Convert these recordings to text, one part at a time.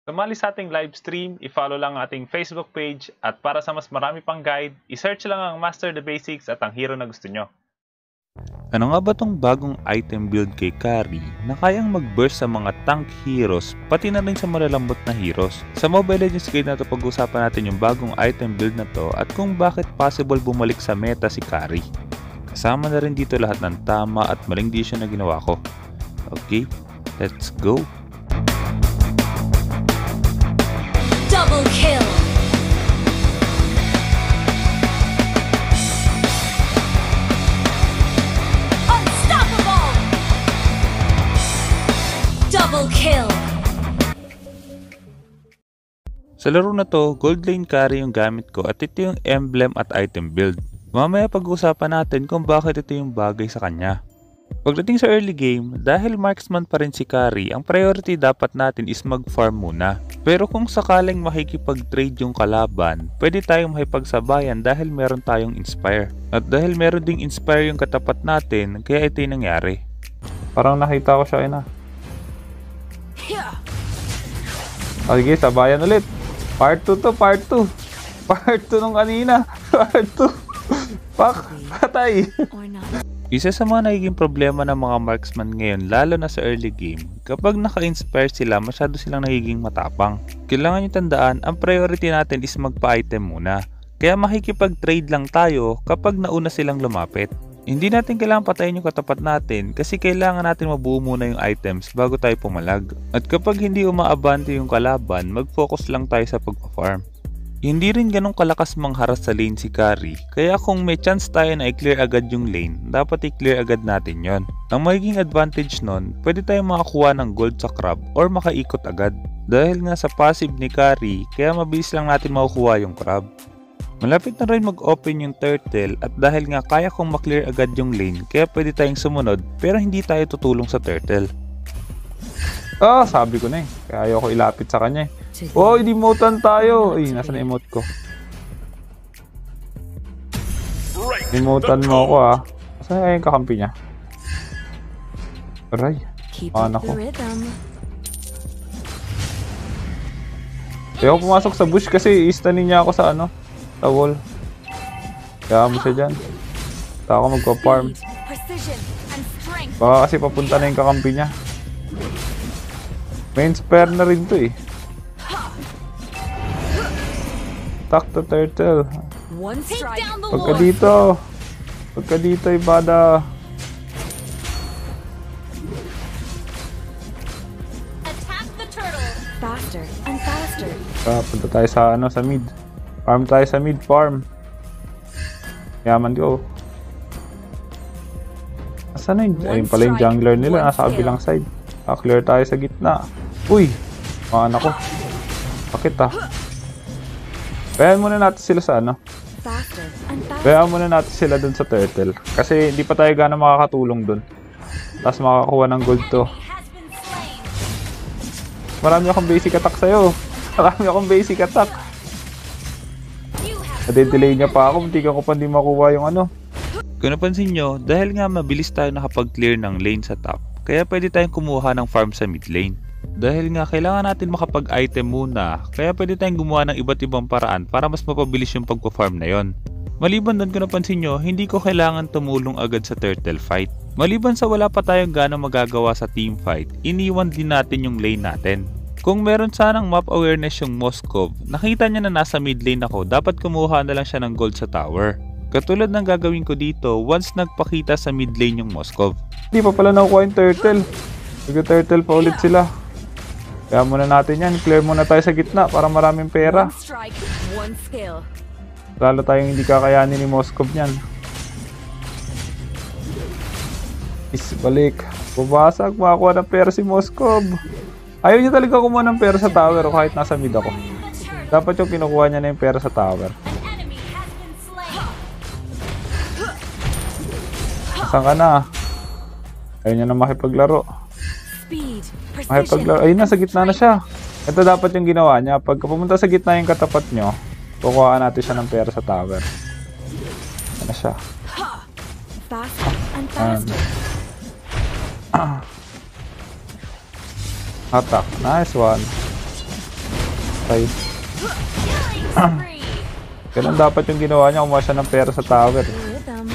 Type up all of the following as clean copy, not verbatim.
Sumali sa ating live stream, i-follow lang ang ating Facebook page at para sa mas marami pang guide, i-search lang ang Master the Basics at ang hero na gusto nyo. Ano nga ba tong bagong item build kay Kari na kayang mag-burst sa mga tank heroes pati na rin sa malalambot na heroes? Sa Mobile Legends Guide na to pag-usapan natin yung bagong item build na to at kung bakit possible bumalik sa meta si Kari. Kasama na rin dito lahat ng tama at maling decision na ginawa ko. Okay, let's go! Double kill. Unstoppable. Double kill. Sa laro na to, gold lane carry yung gamit ko at ito yung emblem at item build. Mamaya pag-usapan natin kung bakit ito yung bagay sa kanya. Pagdating sa early game, dahil marksman pa rin si Kari, ang priority dapat natin is mag-farm muna. Pero kung sakaling makikipag-trade yung kalaban, pwede tayong makipagsabayan dahil meron tayong inspire. At dahil meron ding inspire yung katapat natin, kaya ito yung nangyari. Parang nakita ko siya, ina. Sige, sabayan ulit. Part 2 to, part 2. Part 2 nung kanina. Part 2. Pak, patay. Isa sa mga nagiging problema ng mga marksman ngayon, lalo na sa early game, kapag naka-inspire sila, masyado silang nagiging matapang. Kailangan nyo tandaan, ang priority natin is magpa-item muna. Kaya makikipag-trade lang tayo kapag nauna silang lumapit. Hindi natin kailangan patayin yung katapat natin kasi kailangan natin mabuo muna yung items bago tayo pumalag. At kapag hindi umaabante yung kalaban, mag-focus lang tayo sa pagpa-farm. Hindi rin ganong kalakas mangharas sa lane si Kari, kaya kung may chance tayo na i-clear agad yung lane, dapat i-clear agad natin yon. Ang magiging advantage nun, pwede tayong makakuha ng gold sa crab or makaikot agad. Dahil nga sa passive ni Kari, kaya mabilis lang natin makukuha yung crab. Malapit na rin mag-open yung turtle at dahil nga kaya kong maklear agad yung lane, kaya pwede tayong sumunod pero hindi tayo tutulong sa turtle. Sabi ko na eh. Kaya ayoko ilapit sa kanya eh. Oh, emotean tayo. Ay, nasa na emote ko? Emotean mo ako ah. Saan kaya yung kakampi niya? Aray. Paano ko? Kaya ako pumasok sa bush kasi istanin niya ako sa ano? Sa wall. Kaya mo siya dyan. Basta ako magpa-farm. Baka kasi papunta na yung kakampi niya. Main spare na rin to eh. Attack the turtle. Pagka dito. Pagka dito ibada. Attack the turtle. Faster and faster. Punta tayo sa ano, sa mid. Farm tayo sa mid farm. Yaman ko. Asan na yun? Ayun pala yung jungler nila. Nasa kabilang side. Clear tayo sa gitna. Uy! Maana ko. Bakit ah? Kaya muna natin sila sa ano. Kaya muna natin sila dun sa turtle. Kasi hindi pa tayo gana makakatulong dun. Tapos makakakuha ng gold to. Marami akong basic attack sa'yo. Marami akong basic attack. Nade-delay niya pa ako. Hindi ko pa hindi makuha yung ano. Kung napansin nyo, dahil nga mabilis tayo nakapag-clear ng lane sa top, kaya pwede tayong kumuha ng farm sa mid lane. Dahil nga kailangan natin makapag-item muna, kaya pwede tayong gumawa ng iba't ibang paraan para mas mapabilis yung pagpa-farm na yon. Maliban doon kung napansin nyo, hindi ko kailangan tumulong agad sa turtle fight. Maliban sa wala pa tayong gano'ng magagawa sa team fight, iniwan din natin yung lane natin. Kung meron sanang map awareness yung Moskov, nakita niya na nasa mid lane ako, dapat kumuha na lang siya ng gold sa tower. Katulad ng gagawin ko dito once nagpakita sa mid lane yung Moskov. Hindi pa pala nakukuha yung turtle. Nag-turtle pa ulit sila. Kaya muna natin yan. Clear muna tayo sa gitna para maraming pera. Lalo tayong hindi kakayanin ni Moskov niyan. Balik. Bubasag. Makakuha ng pera si Moskov. Ayaw niya talaga kumuha ng pera sa tower o kahit nasa mid ako. Dapat yung kinukuha niya na yung pera sa tower. Saan ka na? Ayaw niya na makipaglaro. Ayun na, sa gitna na siya. Ito dapat yung ginawa niya. Pagka pumunta sa gitna yung katapat nyo, kukuhaan natin siya ng pera sa tower. Ano siya? Attack. Nice one. Side. Killing spree. Ganun dapat yung ginawa niya, kumuha siya ng pera sa tower. Rhythm.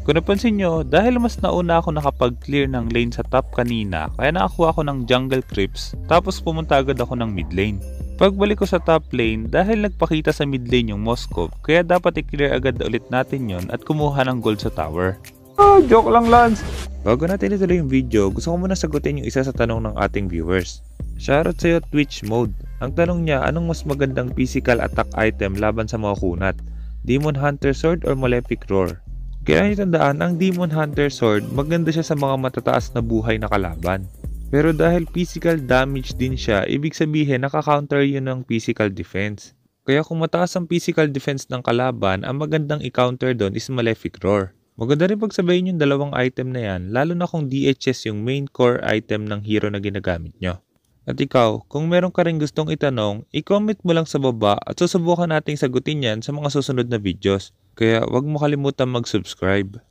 Kung napansin nyo, dahil mas nauna ako nakapag-clear ng lane sa top kanina, kaya nakakuha ako ng jungle creeps, tapos pumunta agad ako ng mid lane. Pagbalik ko sa top lane, dahil nagpakita sa mid lane yung Moskov, kaya dapat i-clear agad ulit natin yon at kumuha ng gold sa tower. Ah, joke lang, Lance. Bago natin ituloy yung video, gusto ko muna sagutin yung isa sa tanong ng ating viewers. Shoutout sa'yo, Twitch Mode. Ang tanong niya, anong mas magandang physical attack item laban sa mga kunat? Demon Hunter Sword or Malefic Roar? Kaya nyo tandaan, ang Demon Hunter Sword, maganda siya sa mga matataas na buhay na kalaban. Pero dahil physical damage din siya, ibig sabihin nakaka-counter yun ng physical defense. Kaya kung mataas ang physical defense ng kalaban, ang magandang i-counter doon is Malefic Roar. Maganda rin pagsabayin yung dalawang item na yan, lalo na kung DHS yung main core item ng hero na ginagamit nyo. At ikaw, kung meron ka rin gustong itanong, i-comment mo lang sa baba at susubukan nating sagutin yan sa mga susunod na videos. Kaya wag mo kalimutan mag-subscribe.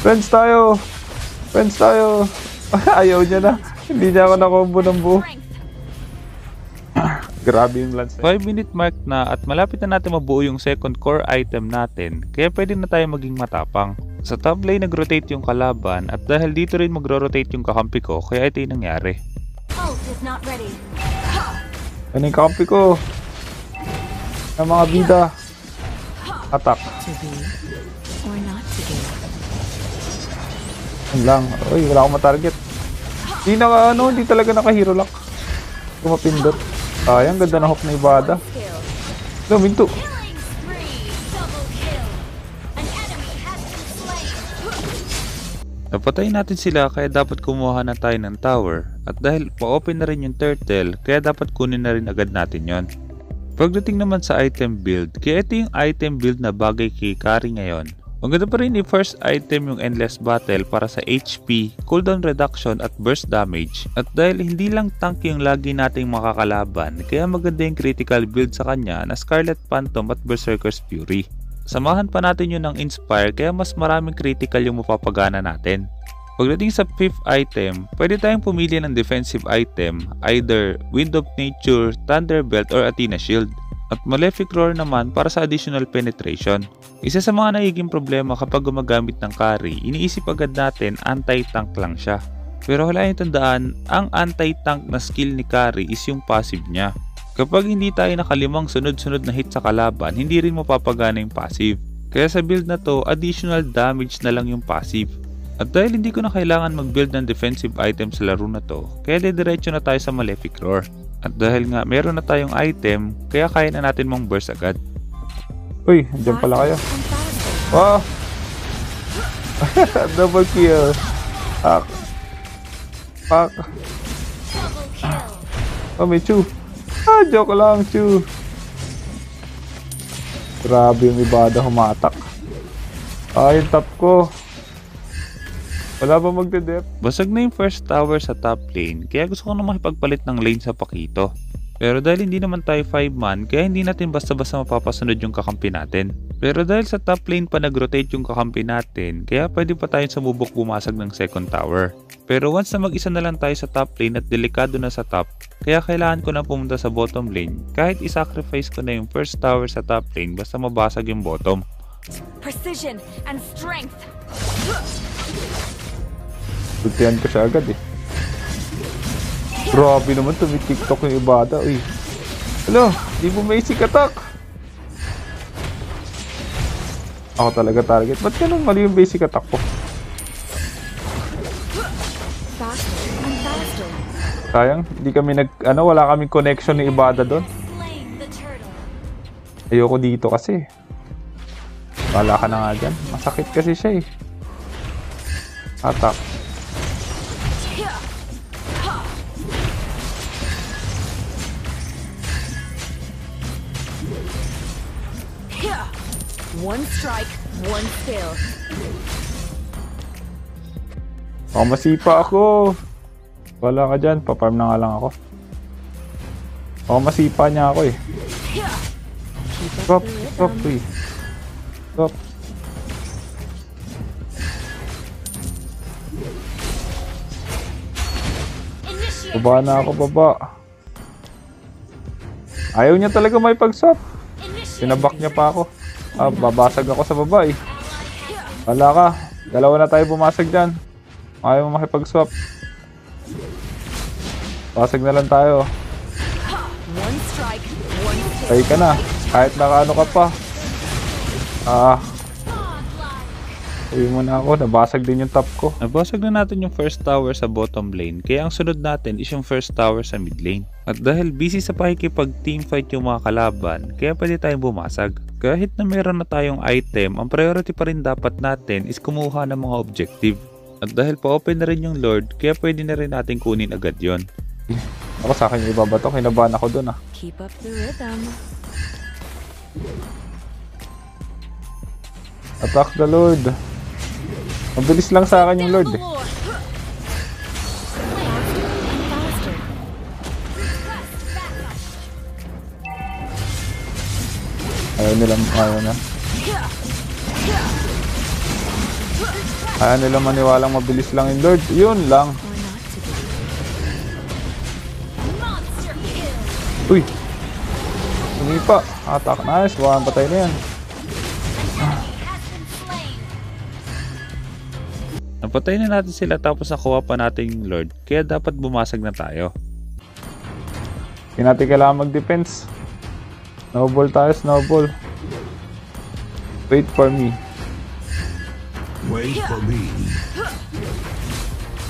Friends tayo! Friends tayo! Ayaw niya na. Hindi niya ako nakombo ng buo. Grabe yung Lance. 5-minute mark na at malapit na natin mabuo yung second core item natin, kaya pwede na tayo maging matapang. Sa top lane nag-rotate yung kalaban at dahil dito rin mag-rotate yung kakampi ko, kaya ito yung nangyari. Ult is not ready. Ano yung kampi ko? Ng mga bida. Attack. To be or not to be. Yun lang. Uy, wala akong matarget. Hindi talaga naka-hero lock. Kumapindot. Sayang, ganda na hook na Ibada. Skill. Minto. Killing spree. Double kill. An enemy has been slain. Napatayin natin sila kaya dapat kumuha na tayo ng tower at dahil pa-open na rin yung turtle kaya dapat kunin na rin agad natin yon. Pagdating naman sa item build, kaya ito yung item build na bagay kay Kari ngayon. Maganda pa rin i-first item yung Endless Battle para sa HP, cooldown reduction at burst damage. At dahil hindi lang tank yung lagi nating makakalaban, kaya maganda yung critical build sa kanya na Scarlet Phantom at Berserker's Fury. Samahan pa natin yun ng Inspire kaya mas maraming critical yung mapapagana natin. Pagdating sa 5th item, pwede tayong pumili ng defensive item, either Wind of Nature, Thunderbelt or Athena Shield. At Malefic Roar naman para sa additional penetration. Isa sa mga nagiging problema kapag gumagamit ng carry, iniisip agad natin anti-tank lang siya. Pero wala yung tandaan, ang anti-tank na skill ni carry is yung passive niya. Kapag hindi tayo nakalimang sunod-sunod na hit sa kalaban, hindi rin mapapagana yung passive. Kaya sa build na to, additional damage na lang yung passive. At dahil hindi ko na kailangan mag-build ng defensive item sa laro na to, kaya didiretso na tayo sa Malefic Roar. At dahil nga meron na tayong item, kaya kaya na natin mong burst agad. Uy, andyan pala kayo. Wow! Double kill. Fuck. Double kill. Oh, may Chu. Joke lang, Chu. Grabe yung Ibada humatak. Yung top ko. Wala ba magde-dep? Basag na yung first tower sa top lane, kaya gusto ko na makipagpalit ng lane sa Pakito. Pero dahil hindi naman tayo 5-man, kaya hindi natin basta-basta mapapasunod yung kakampi natin. Pero dahil sa top lane pa nag-rotate yung kakampi natin, kaya pwede pa tayong sumubok bumasag ng second tower. Pero once na mag-isa na lang tayo sa top lane at delikado na sa top, kaya kailangan ko na pumunta sa bottom lane, kahit isacrifice ko na yung first tower sa top lane basta mabasag yung bottom. Precision and strength. Tutihan ko siya agad eh. Grabe naman, tumi-tiktok yung Ibada. Uy. Hello, di mo basic attack. Ako talaga target. Ba't ganun mali yung basic attack ko? Faster and faster. Sayang, hindi kami wala kaming connection ni Ibada doon. Slain the turtle. Ayoko dito kasi. Wala ka na nga dyan. Masakit kasi siya eh. Attack. One strike, one skill. Oh, masipa ako. Wala ka dyan. Pa-farm na nga lang ako. Oh, masipa niya ako eh. Stop. Stop, please. Stop. Initiate. Baba na ako, baba. Ayaw niya talaga may pag-swap. Initiate. Sinabak niya pa ako. Babasag ako sa baba eh. Wala ka. Dalawa na tayo bumasag dyan. Ayaw mo makipag-swap. Basag na lang tayo. One strike, one kill. Tay ka na. Kahit nakaano ka pa. Uwi mo na ako. Nabasag din yung top ko. Nabasag na natin yung first tower sa bottom lane, kaya ang sunod natin is yung first tower sa mid lane. At dahil busy sa pakikipag teamfight yung mga kalaban, kaya pwede tayong bumasag. Kahit na meron na tayong item, ang priority pa rin dapat natin is kumuha ng mga objective. At dahil pa-open na rin yung Lord, kaya pwede na rin natin kunin agad yon. Ako sa akin yung ibabato. Kinabahan ako dun Keep up the rhythm. Attack the Lord. Mabilis lang sa akin yung Lord eh. Ayaw na. Ayaw nila maniwalang mabilis lang yung Lord. Yun lang. Monster kill. Uy! Sumipa. Attack. Nice. Buwan patay na yan. Has been slain. Napatay na natin sila tapos nakuha pa natin yung Lord, kaya dapat bumasag na tayo. Hindi natin kailangan mag-defense. Snowball tayo. Snowball. Wait for me. Wait for me.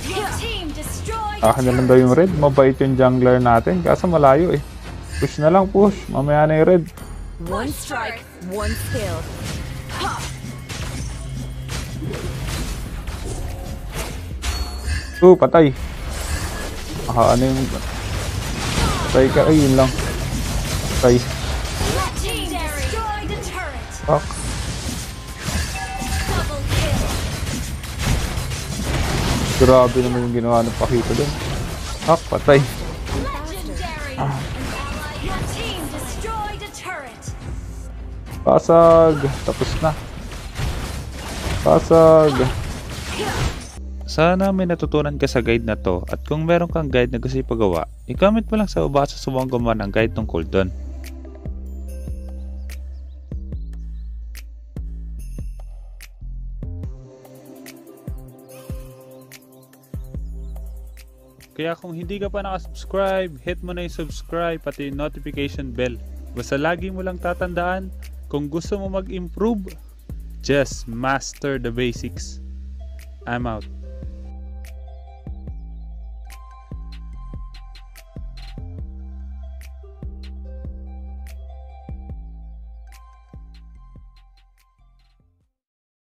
Your team destroyed. Akin na lang daw yung red. Mabait yung jungler natin. Kaso malayo eh. Push na lang. Push. Mamaya na yung red. One strike, one kill. Patay. Ano yung... Patay ka. Ay, yun lang. Patay. Your team destroyed a turret. Fuck. Double kill. Grabe naman yung ginawa ng Pakito dun. Fuck, patay. Legendary. An ally. Your team destroyed a turret. Pasag. Tapos na. Pasag. Sana may natutunan ka sa guide na to, at kung meron kang guide na gusto ipagawa, i-comment mo lang sa baba sa subang gumawa ng guide tungkol doon. Kaya kung hindi ka pa nakasubscribe, hit mo na yung subscribe pati yung notification bell. Basta lagi mo lang tatandaan, kung gusto mo mag-improve, just master the basics. I'm out.